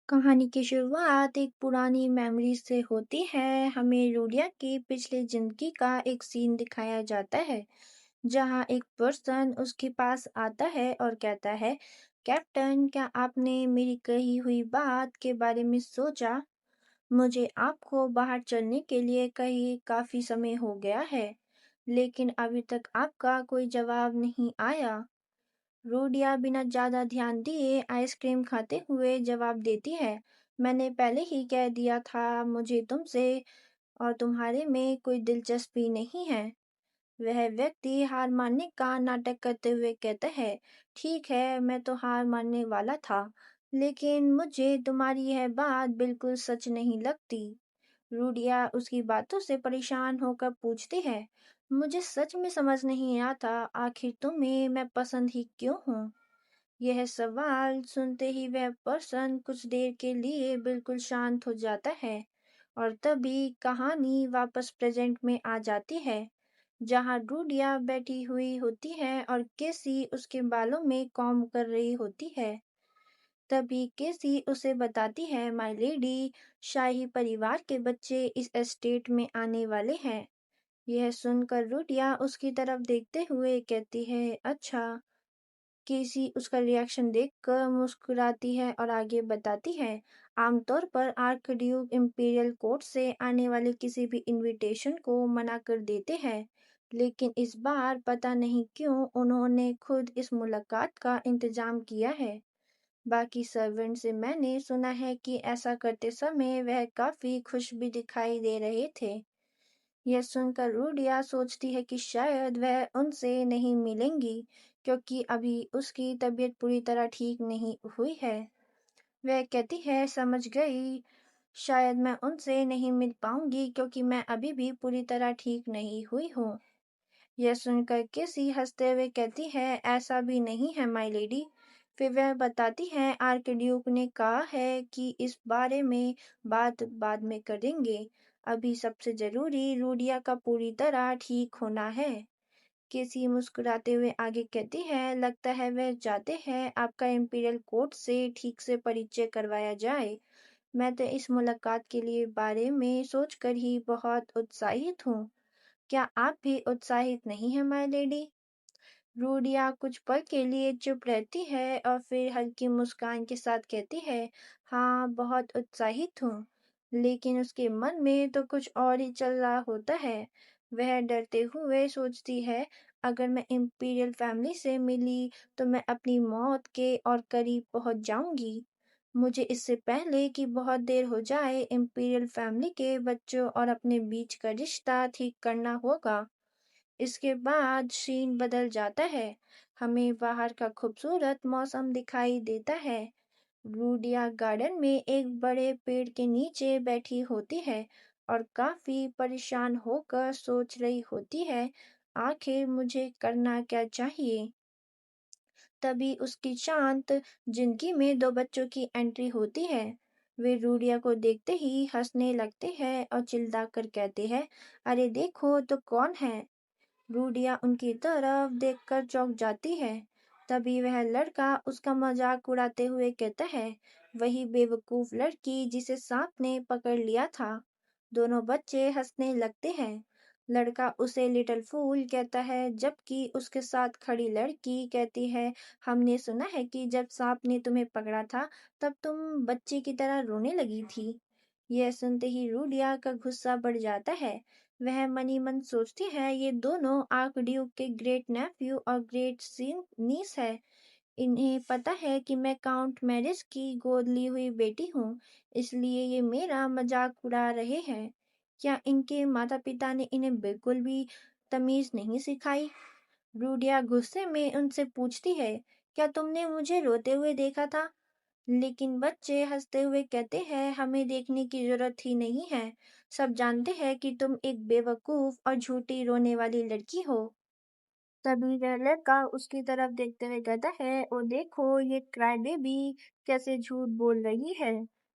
कहानी की शुरुआत एक पुरानी मेमोरी से होती है। हमें रूडिया की पिछली जिंदगी का एक सीन दिखाया जाता है, जहाँ एक पर्सन उसके पास आता है और कहता है, कैप्टन, क्या आपने मेरी कही हुई बात के बारे में सोचा? मुझे आपको बाहर चलने के लिए कही काफी समय हो गया है, लेकिन अभी तक आपका कोई जवाब नहीं आया। रोडिया बिना ज्यादा ध्यान दिए आइसक्रीम खाते हुए जवाब देती है, मैंने पहले ही कह दिया था, मुझे तुमसे और तुम्हारे में कोई दिलचस्पी नहीं है। वह व्यक्ति हार मानने का नाटक करते हुए कहता है, ठीक है, मैं तो हार मानने वाला था, लेकिन मुझे तुम्हारी यह बात बिल्कुल सच नहीं लगती। रूडिया उसकी बातों से परेशान होकर पूछती है, मुझे सच में समझ नहीं आता, आखिर तुम्हें मैं पसंद ही क्यों हूँ? यह सवाल सुनते ही वह पर्सन कुछ देर के लिए बिल्कुल शांत हो जाता है और तभी कहानी वापस प्रेजेंट में आ जाती है, जहाँ रूडिया बैठी हुई होती है और केसी उसके बालों में कॉम्ब कर रही होती है। तभी केसी उसे बताती है, माय लेडी, शाही परिवार के बच्चे इस एस्टेट में आने वाले हैं। यह सुनकर रूडिया उसकी तरफ देखते हुए कहती है, अच्छा। केसी उसका रिएक्शन देखकर मुस्कुराती है और आगे बताती है, आमतौर पर आर्कड्यूक इंपीरियल कोर्ट से आने वाले किसी भी इनविटेशन को मना कर देते हैं, लेकिन इस बार पता नहीं क्यों उन्होंने खुद इस मुलाकात का इंतजाम किया है। बाकी सर्वेंट से मैंने सुना है कि ऐसा करते समय वह काफी खुश भी दिखाई दे रहे थे। यह सुनकर रूडिया सोचती है कि शायद वह उनसे नहीं मिलेंगी, क्योंकि अभी उसकी तबीयत पूरी तरह ठीक नहीं हुई है। वह कहती है, समझ गई, शायद मैं उनसे नहीं मिल पाऊंगी क्योंकि मैं अभी भी पूरी तरह ठीक नहीं हुई हूँ। यह सुनकर केसी हंसते हुए कहती है, ऐसा भी नहीं है माय लेडी। फिर वह बताती है, आर्कड्यूक ने कहा है कि इस बारे में बात बाद में करेंगे, अभी सबसे जरूरी रूडिया का पूरी तरह ठीक होना है। केसी मुस्कुराते हुए आगे कहती है, लगता है वह चाहते हैं आपका इंपीरियल कोर्ट से ठीक से परिचय करवाया जाए। मैं तो इस मुलाकात के लिए बारे में सोचकर ही बहुत उत्साहित हूँ। क्या आप भी उत्साहित नहीं हैं माय लेडी? रूडिया कुछ पल के लिए चुप रहती है और फिर हल्की मुस्कान के साथ कहती है, हाँ, बहुत उत्साहित हूँ। लेकिन उसके मन में तो कुछ और ही चल रहा होता है। वह डरते हुए सोचती है, अगर मैं इंपीरियल फैमिली से मिली तो मैं अपनी मौत के और करीब पहुंच जाऊंगी। मुझे इससे पहले कि बहुत देर हो जाए इंपीरियल फैमिली के बच्चों और अपने बीच का रिश्ता ठीक करना होगा। इसके बाद सीन बदल जाता है। हमें बाहर का खूबसूरत मौसम दिखाई देता है। रूडिया गार्डन में एक बड़े पेड़ के नीचे बैठी होती है और काफी परेशान होकर सोच रही होती है, आखिर मुझे करना क्या चाहिए। तभी उसकी शांत जिंदगी में दो बच्चों की एंट्री होती है। वे रूडिया को देखते ही हंसने लगते हैं और चिल्लाकर कहते हैं, अरे देखो तो कौन है। रूडिया उनकी तरफ देखकर चौंक जाती है। तभी वह लड़का उसका मजाक उड़ाते हुए कहता है, वही बेवकूफ लड़की जिसे सांप ने पकड़ लिया था। दोनों बच्चे हंसने लगते हैं। लड़का उसे लिटिल फूल कहता है, जबकि उसके साथ खड़ी लड़की कहती है, हमने सुना है कि जब सांप ने तुम्हें पकड़ा था तब तुम बच्चे की तरह रोने लगी थी। यह सुनते ही रूडिया का गुस्सा बढ़ जाता है। वह मनी मन सोचती है, ये दोनों आर्कड्यूक के ग्रेट नेफ्यू और ग्रेट नीस है। इन्हें पता है कि मैं काउंट मैरिज की गोद ली हुई बेटी हूँ, इसलिए ये मेरा मजाक उड़ा रहे हैं। क्या इनके माता पिता ने इन्हें बिल्कुल भी तमीज नहीं सिखाई? रूडिया गुस्से में उनसे पूछती है, क्या तुमने मुझे रोते हुए देखा था? लेकिन बच्चे हंसते हुए कहते हैं, हमें देखने की जरूरत ही नहीं है, सब जानते हैं कि तुम एक बेवकूफ और झूठी रोने वाली लड़की हो। तभी वह लड़का उसकी तरफ देखते हुए कहता है, ओ देखो ये क्राई बेबी कैसे झूठ बोल रही है।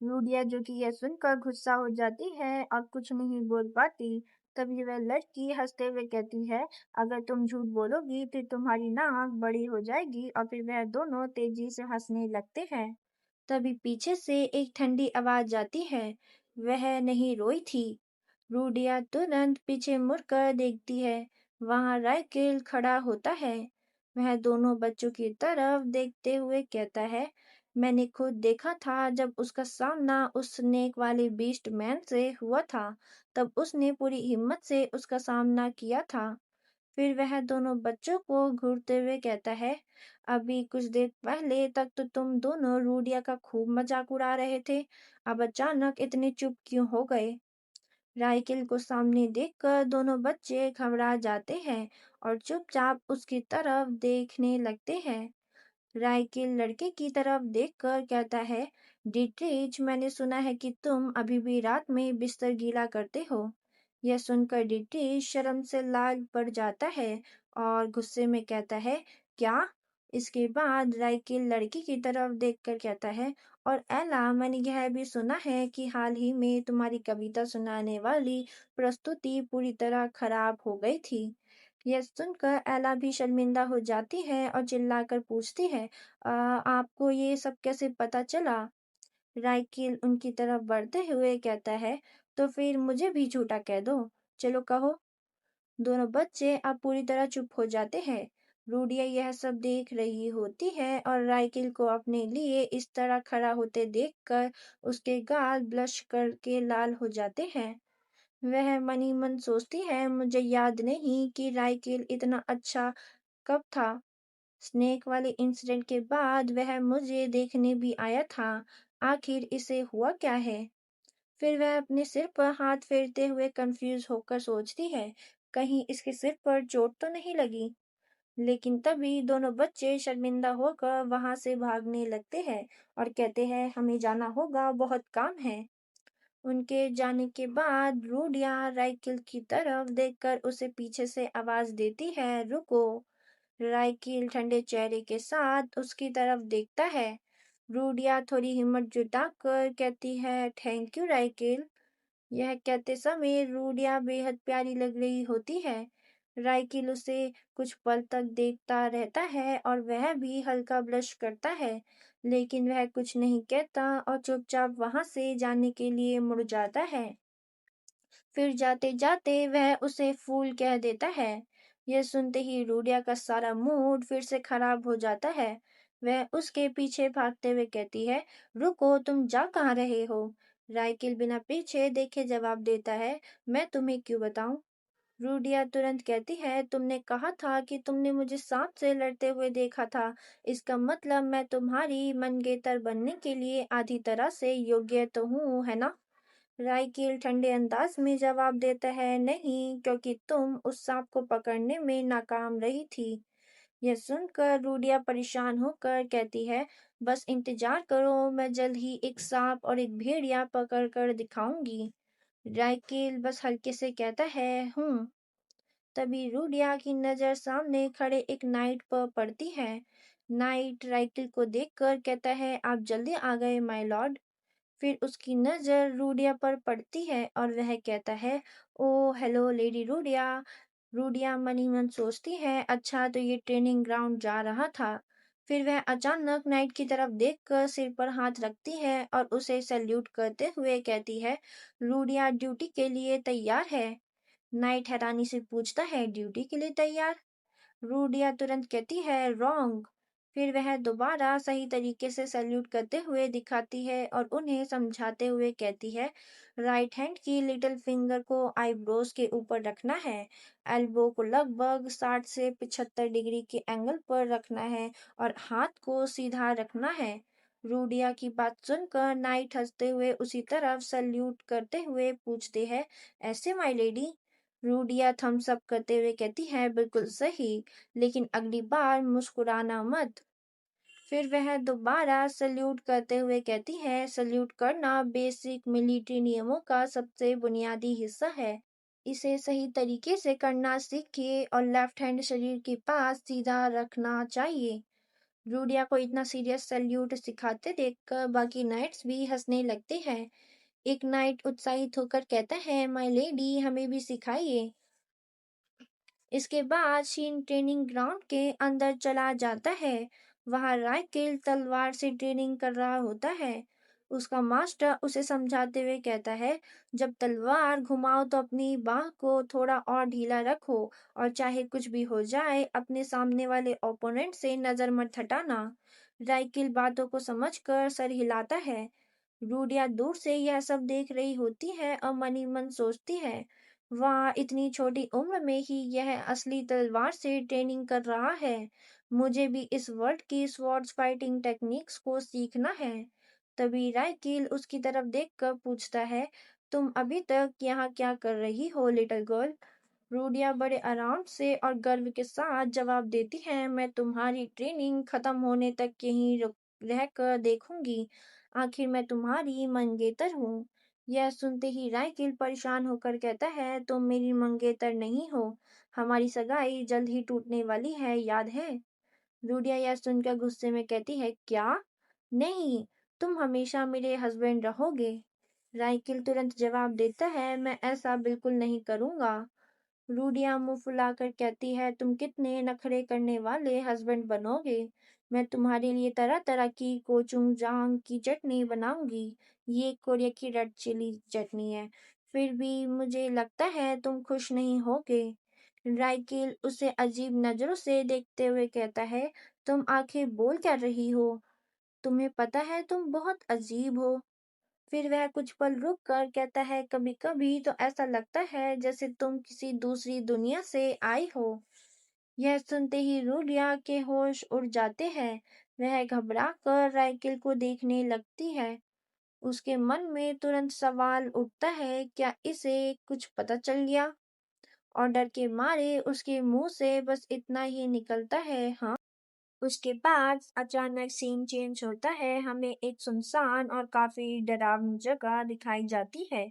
रूडिया जो कि यह सुनकर गुस्सा हो जाती है और कुछ नहीं बोल पाती। तभी वह लड़की हंसते हुए कहती है, अगर तुम झूठ बोलोगी तो तुम्हारी नाक बड़ी हो जाएगी, और फिर वह दोनों तेजी से हंसने लगते हैं। तभी पीछे से एक ठंडी आवाज आती है। वह नहीं रोई थी। रूडिया तुरंत पीछे मुड़कर देखती है। वहां राइकेल खड़ा होता है। वह दोनों बच्चों की तरफ देखते हुए कहता है, मैंने खुद देखा था जब उसका सामना उस स्नेक वाले बीस्ट मैन से हुआ था। तब उसने पूरी हिम्मत से उसका सामना किया था। फिर वह दोनों बच्चों को घूरते हुए कहता है, अभी कुछ देर पहले तक तो तुम दोनों रूडिया का खूब मजाक उड़ा रहे थे। अब अचानक इतने चुप क्यों हो गए? राइकिल को सामने देखकर दोनों बच्चे घबरा जाते हैं और चुपचाप उसकी तरफ देखने लगते हैं। राइकिल लड़के की तरफ देखकर कहता है, डिट्रिच, मैंने सुना है कि तुम अभी भी रात में बिस्तर गीला करते हो। यह सुनकर डिट्रिच शर्म से लाल पड़ जाता है और गुस्से में कहता है, क्या? इसके बाद राइकिल लड़की की तरफ देखकर कहता है, और एला, मैंने यह भी सुना है कि हाल ही में तुम्हारी कविता सुनाने वाली प्रस्तुति पूरी तरह खराब हो गई थी। यह सुनकर एला भी शर्मिंदा हो जाती है और चिल्लाकर पूछती है, आपको ये सब कैसे पता चला? राइकिल उनकी तरफ बढ़ते हुए कहता है, तो फिर मुझे भी झूठा कह दो। चलो कहो। दोनों बच्चे अब पूरी तरह चुप हो जाते हैं। रूडिया यह सब देख रही होती है और राइकिल को अपने लिए इस तरह खड़ा होते देखकर उसके गाल ब्लश करके लाल हो जाते हैं। वह मन ही मन सोचती है, मुझे याद नहीं कि राइकिल इतना अच्छा कब था। स्नेक वाले इंसिडेंट के बाद वह मुझे देखने भी आया था। आखिर इसे हुआ क्या है? फिर वह अपने सिर पर हाथ फेरते हुए कंफ्यूज होकर सोचती है, कहीं इसके सिर पर चोट तो नहीं लगी। लेकिन तभी दोनों बच्चे शर्मिंदा होकर वहां से भागने लगते हैं और कहते हैं, हमें जाना होगा, बहुत काम है। उनके जाने के बाद रूडिया राइकिल की तरफ देखकर उसे पीछे से आवाज देती है, रुको। राइकिल ठंडे चेहरे के साथ उसकी तरफ देखता है। रूडिया थोड़ी हिम्मत जुटाकर कहती है, थैंक यू राइकिल। यह कहते समय रूडिया बेहद प्यारी लग रही होती है। राइकिल उसे कुछ पल तक देखता रहता है और वह भी हल्का ब्लश करता है, लेकिन वह कुछ नहीं कहता और चुपचाप वहां से जाने के लिए मुड़ जाता है। फिर जाते जाते वह उसे फूल कह देता है। यह सुनते ही रूडिया का सारा मूड फिर से खराब हो जाता है। वह उसके पीछे भागते हुए कहती है, रुको, तुम जा कहाँ रहे हो? राइकिल बिना पीछे देखे जवाब देता है, मैं तुम्हें क्यों बताऊं? रूडिया तुरंत कहती है, तुमने कहा था कि तुमने मुझे सांप से लड़ते हुए देखा था। इसका मतलब मैं तुम्हारी मंगेतर बनने के लिए आधी तरह से योग्य तो हूँ, है ना? राइकिल ठंडे अंदाज में जवाब देता है, नहीं, क्योंकि तुम उस सांप को पकड़ने में नाकाम रही थी। यह सुनकर रूडिया परेशान होकर कहती है, बस इंतजार करो, मैं जल्द ही एक सांप और एक भेड़िया पकड़ कर दिखाऊंगी। राइकिल बस हल्के से कहता है, हूँ। तभी रूडिया की नजर सामने खड़े एक नाइट पर पड़ती है। नाइट राइकिल को देखकर कहता है, आप जल्दी आ गए माय लॉर्ड। फिर उसकी नज़र रूडिया पर पड़ती है और वह कहता है, ओह हेलो लेडी रूडिया। रूडिया मन ही मन सोचती है, अच्छा तो ये ट्रेनिंग ग्राउंड जा रहा था। फिर वह अचानक नाइट की तरफ देखकर सिर पर हाथ रखती है और उसे सैल्यूट करते हुए कहती है, रूडिया ड्यूटी के लिए तैयार है? नाइट हैरानी से पूछता है, ड्यूटी के लिए तैयार? रूडिया तुरंत कहती है, रॉन्ग। फिर वह दोबारा सही तरीके से सैल्यूट करते हुए दिखाती है और उन्हें समझाते हुए कहती है, राइट हैंड की लिटिल फिंगर को आईब्रोज के ऊपर रखना है, एल्बो को लगभग 60 से 75 डिग्री के एंगल पर रखना है और हाथ को सीधा रखना है। रूडिया की बात सुनकर नाइट हंसते हुए उसी तरफ सैल्यूट करते हुए पूछते हैं, ऐसे माय लेडी? रूडिया थम्स अप करते हुए कहती है, बिल्कुल सही, लेकिन अगली बार मुस्कुराना मत। फिर वह दोबारा सल्यूट करते हुए कहती है, सल्यूट करना बेसिक मिलिट्री नियमों का सबसे बुनियादी हिस्सा है। इसे सही तरीके से करना सीखिए और लेफ्ट हैंड शरीर के पास सीधा रखना चाहिए। रूडिया को इतना सीरियस सल्यूट सिखाते देखकर बाकी नाइट्स भी हंसने लगते हैं। एक नाइट उत्साहित होकर कहता है, माय लेडी, हमें भी सिखाइए। इसके बाद शीन ट्रेनिंग ग्राउंड के अंदर चला जाता है वहाँ राइकिल तलवार से ट्रेनिंग कर रहा होता है। उसका मास्टर उसे समझाते हुए कहता है, जब तलवार घुमाओ तो अपनी बाह को थोड़ा और ढीला रखो और चाहे कुछ भी हो जाए, अपने सामने वाले ओपोनेंट से नजर मत हटाना। राइकिल बातों को समझकर सर हिलाता है। रूडिया दूर से यह सब देख रही होती है और मन ही मन सोचती है, वाह, इतनी छोटी उम्र में ही यह असली तलवार से ट्रेनिंग कर रहा है। मुझे भी इस वर्ल्ड की स्वॉर्ड्स फाइटिंग टेक्निक्स को सीखना है। तभी राइकिल उसकी तरफ देखकर पूछता है, तुम अभी तक यहाँ क्या कर रही हो, लिटिल गर्ल? रूडिया बड़े आराम से और गर्व के साथ जवाब देती है, मैं तुम्हारी ट्रेनिंग खत्म होने तक यहीं रुक रहकर देखूंगी। आखिर मैं तुम्हारी मंगेतर हूँ। यह सुनते ही राइकिल परेशान होकर कहता है, तुम मेरी मंगेतर नहीं हो। हमारी सगाई जल्द ही टूटने वाली है, याद है? रूडिया यह सुनकर गुस्से में कहती है, क्या? नहीं, तुम हमेशा मेरे हस्बैंड रहोगे। राइकिल तुरंत जवाब देता है, मैं ऐसा बिल्कुल नहीं करूंगा। रूडिया मुंह फुलाकर कहती है, तुम कितने नखरे करने वाले हस्बैंड बनोगे? मैं तुम्हारे लिए तरह तरह की कोचुंजांग की चटनी बनाऊंगी। ये कोरिया की रेड चिली चटनी है। फिर भी मुझे लगता है तुम खुश नहीं होगे। राइकिल उसे अजीब नजरों से देखते हुए कहता है, तुम आखिर बोल क्या रही हो? तुम्हें पता है तुम बहुत अजीब हो। फिर वह कुछ पल रुक कर कहता है, कभी कभी तो ऐसा लगता है जैसे तुम किसी दूसरी दुनिया से आई हो। यह सुनते ही रूलिया के होश उड़ जाते हैं। वह घबरा कर राइकिल को देखने लगती है। उसके मन में तुरंत सवाल उठता है, क्या इसे कुछ पता चल गया? और डर के मारे उसके मुंह से बस इतना ही निकलता है, हाँ। उसके बाद अचानक सीन चेंज होता है। हमें एक सुनसान और काफी डरावनी जगह दिखाई जाती है,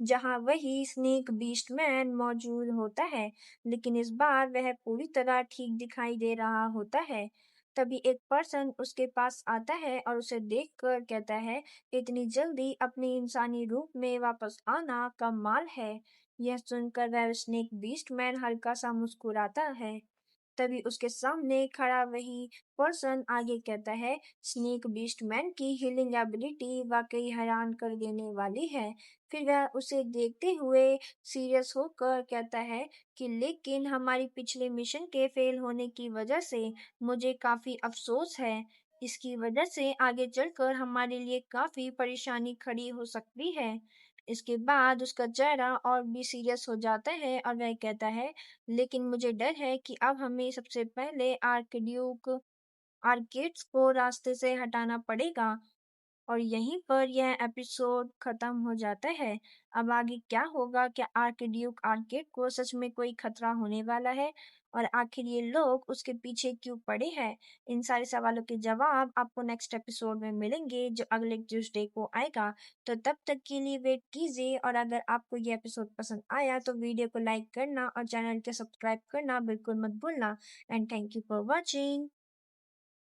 जहां वही स्नेक बीस्ट मैन मौजूद होता है, लेकिन इस बार वह पूरी तरह ठीक दिखाई दे रहा होता है। तभी एक पर्सन उसके पास आता है और उसे देखकर कहता है, इतनी जल्दी अपने इंसानी रूप में वापस आना कमाल है। यह सुनकर वह स्नेक बीस्ट मैन हल्का सा मुस्कुराता है। तभी उसके सामने खड़ा वही पर्सन आगे कहता है, स्नेक बीस्ट मैन की हीलिंग एबिलिटी वाकई हैरान कर देने वाली है। फिर वह उसे देखते हुए सीरियस होकर कहता है कि लेकिन हमारी पिछले मिशन के फेल होने की वजह से मुझे काफी अफसोस है। इसकी वजह से आगे चलकर हमारे लिए काफी परेशानी खड़ी हो सकती है। इसके बाद उसका चेहरा और भी सीरियस हो जाता है और वह कहता है, लेकिन मुझे डर है कि अब हमें सबसे पहले आर्कड्यूक आर्किड्स को रास्ते से हटाना पड़ेगा। और यहीं पर यह एपिसोड खत्म हो जाता है। अब आगे क्या होगा? क्या आर्कड्यूक आर्किड को सच में कोई खतरा होने वाला है? और आखिर ये लोग उसके पीछे क्यों पड़े हैं? इन सारे सवालों के जवाब आपको नेक्स्ट एपिसोड में मिलेंगे, जो अगले ट्यूसडे को आएगा। तो तब तक के लिए वेट कीजिए, और अगर आपको ये एपिसोड पसंद आया तो वीडियो को लाइक करना और चैनल को सब्सक्राइब करना बिल्कुल मत भूलना। And thank you for watching.